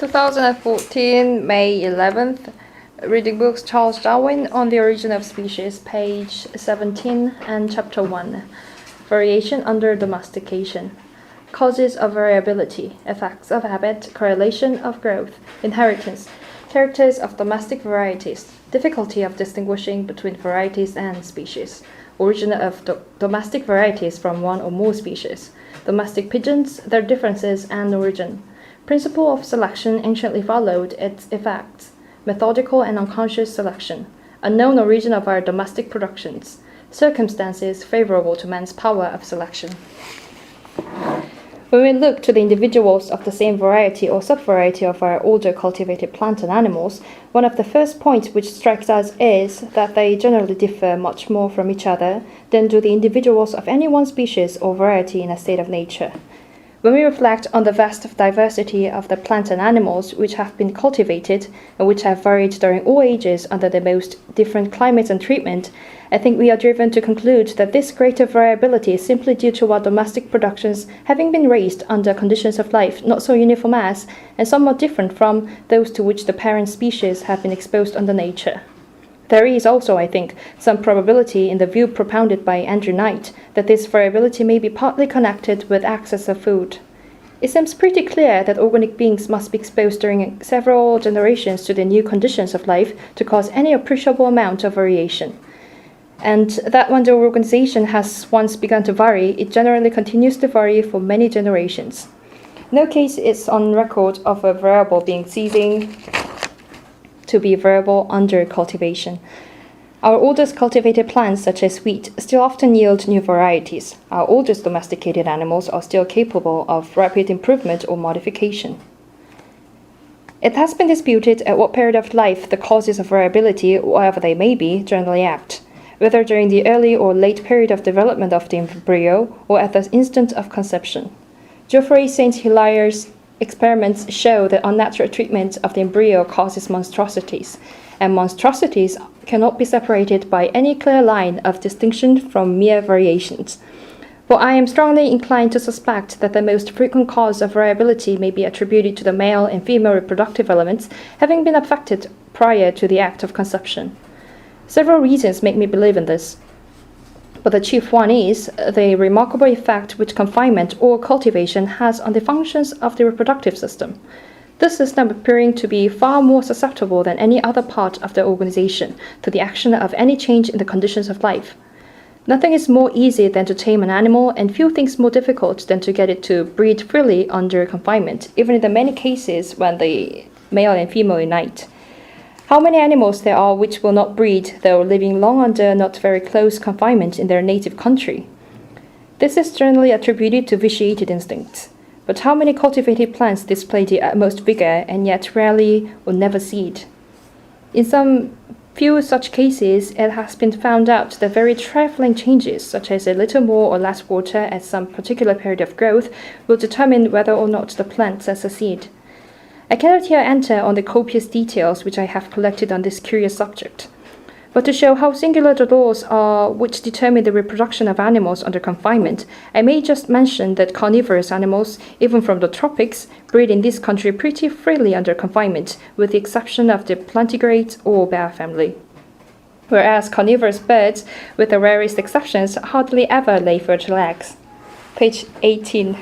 2014, May 11th. Reading books Charles Darwin on the Origin of Species, page 17 and chapter 1. Variation under domestication. Causes of variability, effects of habit, correlation of growth, inheritance, characters of domestic varieties, difficulty of distinguishing between varieties and species, origin of domestic varieties from one or more species, domestic pigeons, their differences and origin, principle of selection anciently followed, its effects, methodical and unconscious selection, unknown origin of our domestic productions, circumstances favorable to man's power of selection. When we look to the individuals of the same variety or subvariety of our older cultivated plants and animals, one of the first points which strikes us is that they generally differ much more from each other than do the individuals of any one species or variety in a state of nature. When we reflect on the vast diversity of the plants and animals which have been cultivated and which have varied during all ages under the most different climates and treatment, I think we are driven to conclude that this greater variability is simply due to our domestic productions having been raised under conditions of life not so uniform as, and somewhat different from, those to which the parent species have been exposed under nature. There is also, I think, some probability in the view propounded by Andrew Knight that this variability may be partly connected with access of food. It seems pretty clear that organic beings must be exposed during several generations to the new conditions of life to cause any appreciable amount of variation. And that when the organization has once begun to vary, it generally continues to vary for many generations. No case is on record of a variable being ceasing to be variable under cultivation. Our oldest cultivated plants, such as wheat, still often yield new varieties. Our oldest domesticated animals are still capable of rapid improvement or modification. It has been disputed at what period of life the causes of variability, whatever they may be, generally act, whether during the early or late period of development of the embryo or at the instant of conception. Geoffroy St. Hilaire's experiments show that unnatural treatment of the embryo causes monstrosities, and monstrosities cannot be separated by any clear line of distinction from mere variations. For I am strongly inclined to suspect that the most frequent cause of variability may be attributed to the male and female reproductive elements having been affected prior to the act of conception. Several reasons make me believe in this, but the chief one is the remarkable effect which confinement or cultivation has on the functions of the reproductive system. This system appearing to be far more susceptible than any other part of the organization to the action of any change in the conditions of life. Nothing is more easy than to tame an animal, and few things more difficult than to get it to breed freely under confinement, even in the many cases when the male and female unite. How many animals there are which will not breed, though living long under not very close confinement in their native country? This is generally attributed to vitiated instincts. But how many cultivated plants display the utmost vigor and yet rarely or never seed? In some few such cases, it has been found out that very trifling changes, such as a little more or less water at some particular period of growth, will determine whether or not the plant sets a seed. I cannot here enter on the copious details which I have collected on this curious subject, but to show how singular the laws are which determine the reproduction of animals under confinement, I may just mention that carnivorous animals, even from the tropics, breed in this country pretty freely under confinement, with the exception of the plantigrades or bear family. Whereas carnivorous birds, with the rarest exceptions, hardly ever lay fertile eggs. Page 18.